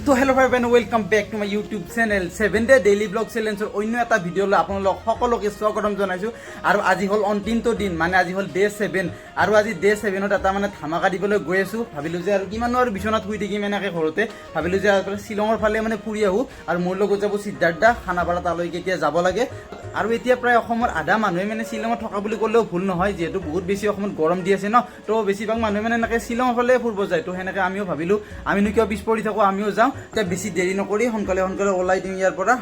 তো hello' friend welcome back to my YouTube channel 7 day daily vlog চেলেঞ্জৰ অন্য এটা ভিডিঅ'লৈ আপোনালোক সকলোকে স্বাগতম জনাইছোঁ। আৰু আজি হ'ল অন্তিমটো দিন, মানে আজি হ'ল ডে 7 আৰু আজি ডে 7ত এটা মানে ধামাকা দিবলৈ গৈ আছোঁ। ভাবিলোঁ যে আৰু কিমানো আৰু বিচনাত শুই থাকিম এনেকৈ ঘৰতে, ভাবিলোঁ যে শ্বিলঙৰ ফালে মানে ফুৰি আহোঁ আৰু মোৰ লগত যাব সিদ্ধাৰ্থ দা। খানাপাৰা তালৈকে এতিয়া যাব লাগে। আৰু এতিয়া প্ৰায় অসমৰ আধা মানুহে মানে শ্বিলঙত থকা বুলি ক'লেও ভুল নহয়, যিহেতু বহুত বেছি অসমত গৰম দি আছে ন, তো বেছিভাগ মানুহে মানে এনেকৈ শ্বিলঙৰ ফালে ফুৰিব যায়। তো সেনেকৈ আমিও ভাবিলোঁ আমিনো কিয় পিছ পৰি থাকোঁ, আমিও যাওঁ। এতিয়া বেছি দেৰি নকৰি সোনকালে ওলাই দিম ইয়াৰ পৰা।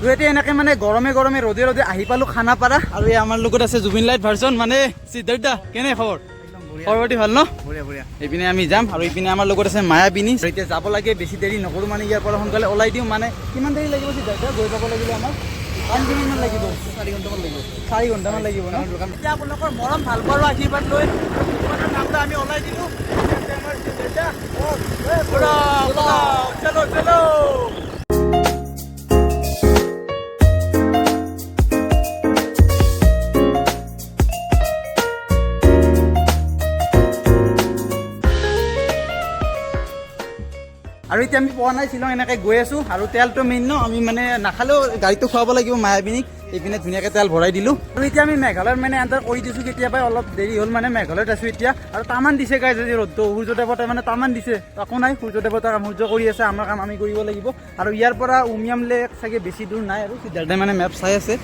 তো এতিয়া এনেকৈ মানে গৰমে ৰ'দে আহি পালোঁ খানাপাৰা। আৰু এই আমাৰ লগত আছে জুবিন লাইট ভাৰ্চন, মানে সিদ্ধাৰ্থ দা। কেনে খবৰ? খবৰ পাতি ভাল ন? বঢ়িয়া। এইপিনে আমি যাম আৰু এইপিনে আমাৰ লগত আছে মায়াবিনী। এতিয়া যাব লাগে, বেছি দেৰি নকৰোঁ, মানে ইয়াৰ পৰা সোনকালে ওলাই দিওঁ। মানে কিমান দেৰি লাগিব সিদ্ধাৰ্থ গৈ পাব লাগিলে আমাৰ? কিমান লাগিব? 4 ঘণ্টামান লাগিব। 4 ঘণ্টামান লাগিব ন? এতিয়া আপোনালোকৰ মৰম ভাল পোৱাৰ আশীৰ্বাদ লৈ নামটা আমি ওলাই দিলোঁ। চলো। আৰু এতিয়া আমি পোৱা নাই শ্বিলং, এনেকৈ গৈ আছোঁ। আৰু তেলটো মেইন ন, আমি মানে নাখালেও গাড়ীটো খুৱাব লাগিব মায়াবিনীক। এইপিনে ধুনীয়াকৈ তেল ভৰাই দিলোঁ। আৰু এতিয়া আমি মেঘালয়ত মানে এণ্টাৰ কৰি দিছোঁ কেতিয়াবাই, অলপ দেৰি হ'ল, মানে মেঘালয়ত আছোঁ এতিয়া। আৰু তামান দিছে গাইজ আজি ৰ'দটো, সূৰ্য দেৱতাই মানে তামান দিছে। একো নাই, সূৰ্য দেৱতাৰ কাম সূৰ্য কৰি আছে, আমাৰ কাম আমি কৰিব লাগিব। আৰু ইয়াৰ পৰা উমিয়াম লেক চাগে বেছি দূৰ নাই। আৰু সিদ্ধাৰ্থই মানে মেপ চাই আছে।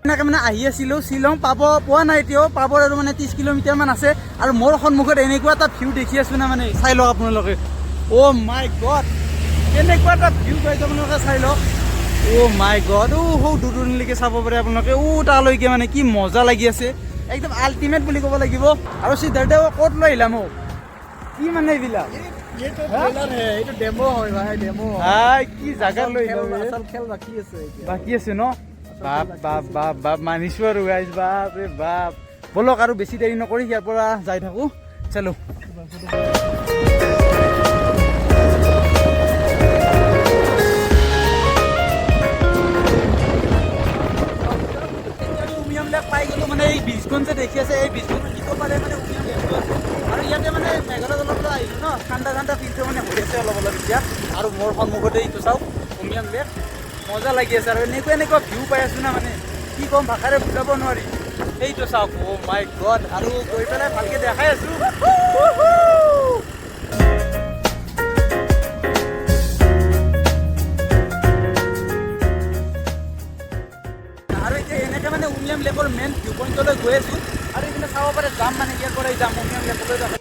এনেকৈ মানে আহি আছিলোঁ, শ্বিলং পোৱা নাই এতিয়াও, পাব আৰু মানে 30 কিলোমিটাৰমান আছে। আৰু মোৰ সন্মুখত এনেকুৱা এটা ভিউ দেখি আছোঁ না, মানে চাই লওক আপোনালোকে। অ' মাই গড, কেনেকুৱা এটা ভিউ পাইছে আপোনালোকে, চাই লওক। অ' মাই গড, সৌ দূৰলৈকে চাব পাৰে আপোনালোকে, তালৈকে, মানে কি মজা লাগি আছে, একদম আল্টিমেট বুলি ক'ব লাগিব। আৰু সিদ্ধাৰ্থ ক'ত লৈ আহিলা মোক? কি মানে এইবিলাক? কি জাগাত লৈ বাকী আছে ন? বাপ মানিছোঁ আৰু গাইজ, বাপ। বলক আৰু বেছি দেৰি নকৰি ইয়াৰ পৰা যাই থাকোঁ, চলো। উমিয়াম লেক পাই গ'লোঁ। মানে এই ব্ৰিজখন যে দেখি আছে, এই ব্ৰিজখন দিব পাৰে মানে উমিয়াম লেকটো আছে। আৰু ইয়াতে মানে মেঘালয়ত অলপ আহিলোঁ ন, ঠাণ্ডা ফিলটো মানে হৈ আছে অলপ এতিয়া। আৰু মোৰ সন্মুখতে এইটো চাওক, উমিয়াম লেক, মজা লাগি আছে। আৰু এনেকুৱা ভিউ পাই আছোঁ না, মানে কি ক'ম, ভাষাৰে বুজাব নোৱাৰি। এইটো চাওক, অ' মাই গড। আৰু গৈ পেলাই ভালকৈ দেখাই আছোঁ। আৰু এতিয়া এনেকৈ মানে উমিয়াম লেকৰ মেইন ভিউ পইণ্টলৈ গৈ আছোঁ। আৰু এইপিনে চাব পাৰে যাম, মানে ইয়াৰ পৰাই যাম উমিয়াম লেকলৈ যাম।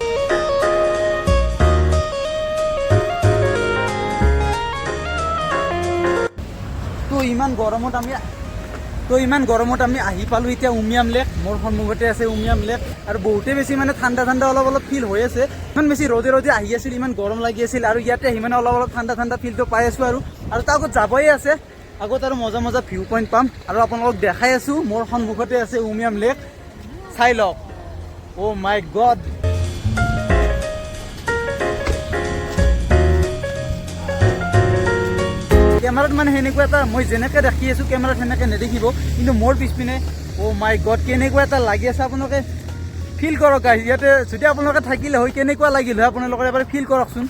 ইমান গৰমত আমি আহি পালোঁ এতিয়া উমিয়াম লেক। মোৰ সন্মুখতে আছে উমিয়াম লেক। আৰু বহুতেই বেছি মানে ঠাণ্ডা অলপ ফিল হৈ আছে। ইমান বেছি ৰ'দে আহি আছিল, ইমান গৰম লাগি আছিল। আৰু ইয়াতে আহি মানে অলপ ঠাণ্ডা ফিলটো পাই আছোঁ। আৰু তাৰ আগত যাবই আছে, আগত আৰু মজা ভিউ পইণ্ট পাম। আৰু আপোনালোকক দেখাই আছোঁ, মোৰ সন্মুখতে আছে উমিয়াম লেক, চাই লওক। অ' মাই গড। কেমেৰাত মানে সেনেকুৱা এটা, মই যেনেকৈ দেখি আছোঁ কেমেৰাত সেনেকৈ নেদেখিব, কিন্তু মোৰ পিছপিনে অ' মাই গড কেনেকুৱা এটা লাগি আছে। আপোনালোকে ফিল কৰক গাইজ, ইয়াতে যদি আপোনালোকে থাকিলে হয় কেনেকুৱা লাগিল হয়, আপোনালোকে এবাৰ ফিল কৰকচোন।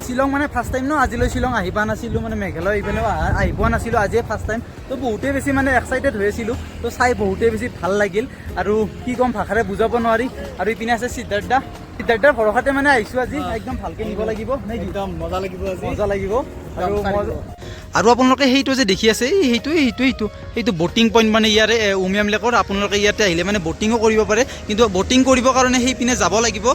শ্বিলং মানে ফাৰ্ষ্ট টাইম ন, আজিলৈ শ্বিলং আহি পোৱা নাছিলোঁ, মানে মেঘালয় এইপিনেও আহি পোৱা নাছিলোঁ, আজিয়ে ফাৰ্ষ্ট টাইম। তো বহুতেই বেছি মানে এক্সাইটেড হৈ আছিলোঁ, তো চাই বহুতেই বেছি ভাল লাগিল। আৰু কি ক'ম, ভাষাৰে বুজাব নোৱাৰি। আৰু ইপিনে আছে সিদ্ধাৰ্থ ভৰসাতে মানে আহিছোঁ আজি, একদম ভালকৈ নিব লাগিব, একদম মজা লাগিব। আৰু আপোনালোকে সেইটো যে দেখি আছে, সেইটো ব'টিং পইণ্ট, মানে ইয়াৰে উমিয়াম লেকৰ। আপোনালোকে ইয়াতে আহিলে মানে ব'টিঙো কৰিব পাৰে, কিন্তু ব'টিং কৰিবৰ কাৰণে সেইপিনে যাব লাগিব,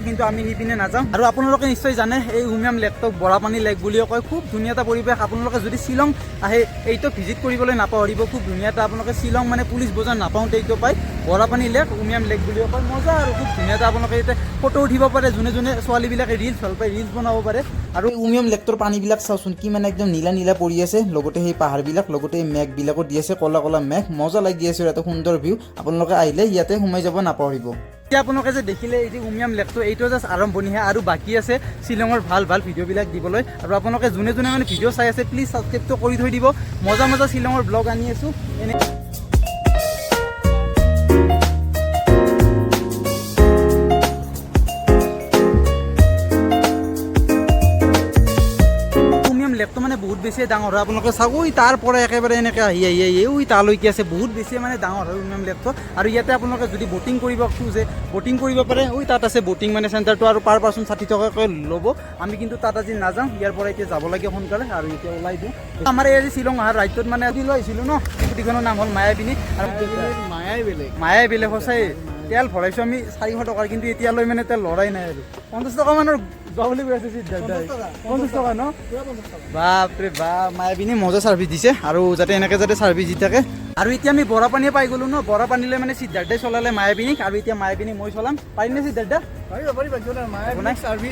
কিন্তু আমি সেইপিনে নাযাওঁ। আৰু আপোনালোকে নিশ্চয় জানে, এই উমিয়াম লেকটোক বৰাপানী লেক বুলিও কয়। খুব ধুনীয়া এটা পৰিৱেশ। আপোনালোকে যদি শ্বিলং আহে এইটো ভিজিট কৰিবলৈ নাপাহৰিব, খুব ধুনীয়া এটা। আপোনালোকে শ্বিলং মানে পুলিচ বজাৰ নাপাওঁতে এইটো পায়, বৰাপানী লেক, উমিয়াম লেক বুলিও কয়। মজা আৰু খুব ধুনীয়া এটা। আপোনালোকে ইয়াতে ফটো উঠিব পাৰে, যোনে ছোৱালীবিলাকে ৰিলচ ভাল পায়, ৰিলচ বনাব পাৰে। আৰু উমিয়াম লেকটোৰ পানীবিলাক চাওঁচোন, কি মানে একদম নীলা পৰি আছে। লগতে সেই পাহাৰবিলাক, লগতে এই মেঘবিলাকো দি আছে, কলা মেঘ, মজা লাগি আছে। এটা সুন্দৰ ভিউ। আপোনালোকে আহিলে ইয়াতে সোমাই যাব নাপাহৰিব। এতিয়া আপোনালোকে যে দেখিলে এই যে উমিয়াম লেকটো, এইটো জাষ্ট আৰম্ভণিহে, আৰু বাকী আছে শ্বিলঙৰ ভাল ভিডিঅ'বিলাক দিবলৈ। আৰু আপোনালোকে যোনে মানে ভিডিঅ' চাই আছে, প্লিজ ছাবস্ক্ৰাইবটো কৰি থৈ দিব। মজা শ্বিলঙৰ ব্লগ আনি আছোঁ। বেছিয়ে ডাঙৰ হয় আপোনালোকে চাব তাৰ পৰা একেবাৰে এনেকৈ আহি তালৈকে আছে বহুত বেছিয়ে মানে ডাঙৰ হয় উমিয়াম লেকটো আৰু ইয়াতে আপোনালোকে যদি ব'টিং কৰিব খোজে ব'টিং কৰিব পাৰে তাত আছে ব'টিং মানে চেণ্টাৰটো আৰু পাৰ পাৰ্চন 60 টকাকৈ ল'ব আমি কিন্তু তাত আজি নাযাওঁ ইয়াৰ পৰা এতিয়া যাব লাগে সোনকালে আৰু এতিয়া ওলাই দিওঁ আমাৰ এই শ্বিলং অহাৰ ৰাইডটোত মানে লৈ আহিছিলোঁ ন স্কুটিখনৰ নাম হ'ল মায়াবিনী আৰু মায়াই বেলেগ সঁচাই তেল ভৰাইছোঁ আমি 400 টকাৰ কিন্তু এতিয়ালৈ মানে তেল লৰাই নাই আৰু 50 টকা মানৰ যোৱা বুলি কৈ আছে সিদ্ধাৰ্থ 50 টকা ন বাপৰে বাপ মায়াবিনী মজা ছাৰ্ভিচ দিছে আৰু যাতে এনেকৈ যাতে ছাৰ্ভিচ দি থাকে আৰু এতিয়া আমি বৰাপানীয়ে পাই গ'লোঁ ন বৰাপানীলৈ মানে সিদ্ধাৰ্থই চলালে মায়াবিনীক আৰু এতিয়া মায়াবিনী মই চলাম পাৰিনে সিদ্ধাৰ্থ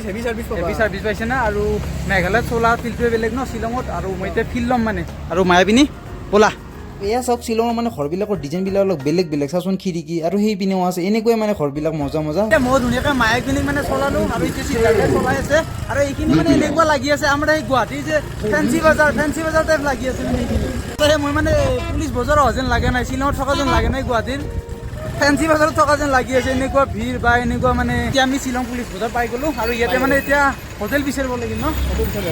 হেভি ছাৰ্ভিচ পাইছে না আৰু মেঘালয়ত চলা ফিল্ডটোৱে বেলেগ ন শ্বিলঙত আৰু মই এতিয়া ফিল্ড ল'ম মানে আৰু মায়াবিনী ব'লা এয়া চাওক শ্বিলঙৰ মানে ঘৰবিলাকৰ ডিজাইনবিলাক অলপ বেলেগ বেলেগ চাচোন খিৰিকী আৰু সেই পিনেও আছে এনেকুৱাই মানে ঘৰবিলাক মজা মজা মই ধুনীয়াকৈ মায়াবিনীক মানে চলালোঁ আৰু এতিয়া সিদ্ধাৰ্থই চলাই আছে আৰু এইখিনি মানে এনেকুৱা লাগি আছে আমাৰ এই গুৱাহাটীৰ যে ফেঞ্চি বজাৰ টাইপ লাগি আছে মানে এইখিনি মই মানে পুলিচ বজাৰ অহা যেন লাগে নাই শ্বিলঙত থকা যেন লাগে নাই গুৱাহাটীৰ ফেঞ্চি বজাৰত থকা যেন লাগি আছে এনেকুৱা ভিৰ বা এনেকুৱা মানে এতিয়া আমি শ্বিলং পুলিচ বজাৰ পাই গ'লোঁ আৰু ইয়াতে মানে এতিয়া হোটেল বিচাৰিব লাগিল ন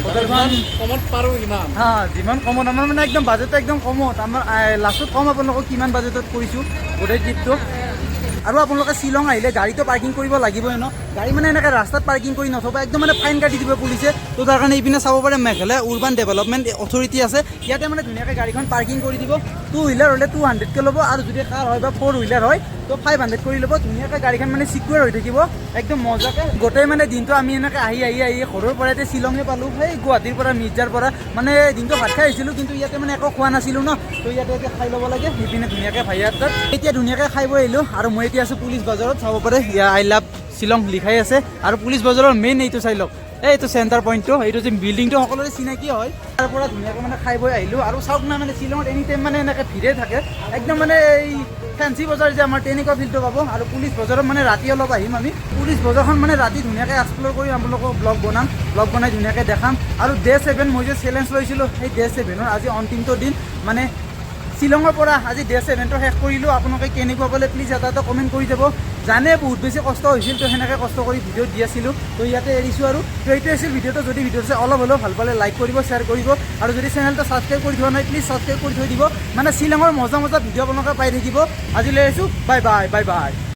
হোটেলখন কমত পাৰোঁ ইমান যিমান কমত আমাৰ মানে একদম বাজেটটো একদম কমত আমাৰ লাষ্টত কম আপোনালোকক কিমান বাজেটত কৰিছোঁ গোটেই ট্ৰিপটো আৰু আপোনালোকে শ্বিলং আহিলে গাড়ীটো পাৰ্কিং কৰিব লাগিবই ন গাড়ী মানে এনেকৈ ৰাস্তাত পাৰ্কিং কৰি নথব একদম মানে ফাইন কাটি দিব পুলিচে তো তাৰ কাৰণে ইপিনে চাব পাৰে মেঘালয় উৰ্বান ডেভেলপমেণ্ট অথৰিটি আছে ইয়াতে মানে ধুনীয়াকৈ গাড়ীখন পাৰ্কিং কৰি দিব 2 হুইলাৰ হ'লে 200কৈ ল'ব আৰু যদি কাৰ হয় বা 4 হুইলাৰ হয় তো 500 কৰি ল'ব ধুনীয়াকৈ গাড়ীখন মানে চিকিউৰ হৈ থাকিব একদম মজাকৈ গোটেই মানে দিনটো আমি এনেকৈ আহি ঘৰৰ পৰা এতিয়া শ্বিলঙে পালোঁ সেই গুৱাহাটীৰ পৰা মিৰ্জাৰ পৰা মানে দিনটো ভাত খাই আহিছিলোঁ কিন্তু ইয়াতে মানে একো খোৱা নাছিলোঁ ন তো ইয়াতে এতিয়া খাই ল'ব লাগে সেইপিনে ধুনীয়াকৈ ভাইয়াৰ তাত এতিয়া ধুনীয়াকৈ খাই বৈ আহিলোঁ আৰু মই এতিয়া আছোঁ পুলিচ বজাৰত চাব পাৰে আই লাভ শ্বিলং লিখাই আছে আৰু পুলিচ বজাৰৰ মেইন এইটো চাই লওক এইটো চেণ্টাৰ পইণ্টটো এইটো যে বিল্ডিংটো সকলোৰে চিনাকি হয় তাৰ পৰা ধুনীয়াকৈ মানে খাই বৈ আহিলোঁ আৰু চাওক না মানে শ্বিলঙত এনি টাইম মানে এনেকৈ ভিৰে থাকে একদম মানে এই ফেঞ্চি বজাৰ যে আমাৰ তেনেকুৱা ফিল্ডটো পাব আৰু পুলিচ বজাৰত মানে ৰাতি অলপ আহিম আমি পুলিচ বজাৰখন মানে ৰাতি ধুনীয়াকৈ এক্সপ্ল'ৰ কৰি আপোনালোকক ব্লগ বনাই ধুনীয়াকৈ দেখাম আৰু ডে 7 মই যে চেলেঞ্জ লৈছিলোঁ সেই ডে 7ৰ আজি অন্তিমটো দিন মানে শ্বিলঙৰ পৰা আজি ডে 7টো শেষ কৰিলোঁ আপোনালোকে কেনেকুৱা পালে প্লিজ এটা কমেণ্ট কৰি যাব জানে বহুত বেছি কষ্ট হৈছিল তো সেনেকৈ কষ্ট কৰি ভিডিঅ' দি আছিলোঁ তো ইয়াতে এৰিছোঁ আৰু তো এইটো আছিল ভিডিঅ'টো যদি ভিডিঅ'টো অলপ হ'লেও ভাল পালে লাইক কৰিব শ্বেয়াৰ কৰিব আৰু যদি চেনেলটো ছাবস্ক্ৰাইব কৰি থোৱা নাই প্লিজ ছাবস্ক্ৰাইব কৰি থৈ দিব মানে শ্বিলঙৰ মজা ভিডিঅ' আপোনালোকে পাই থাকিব আজিলৈ আহিছোঁ বাই বাই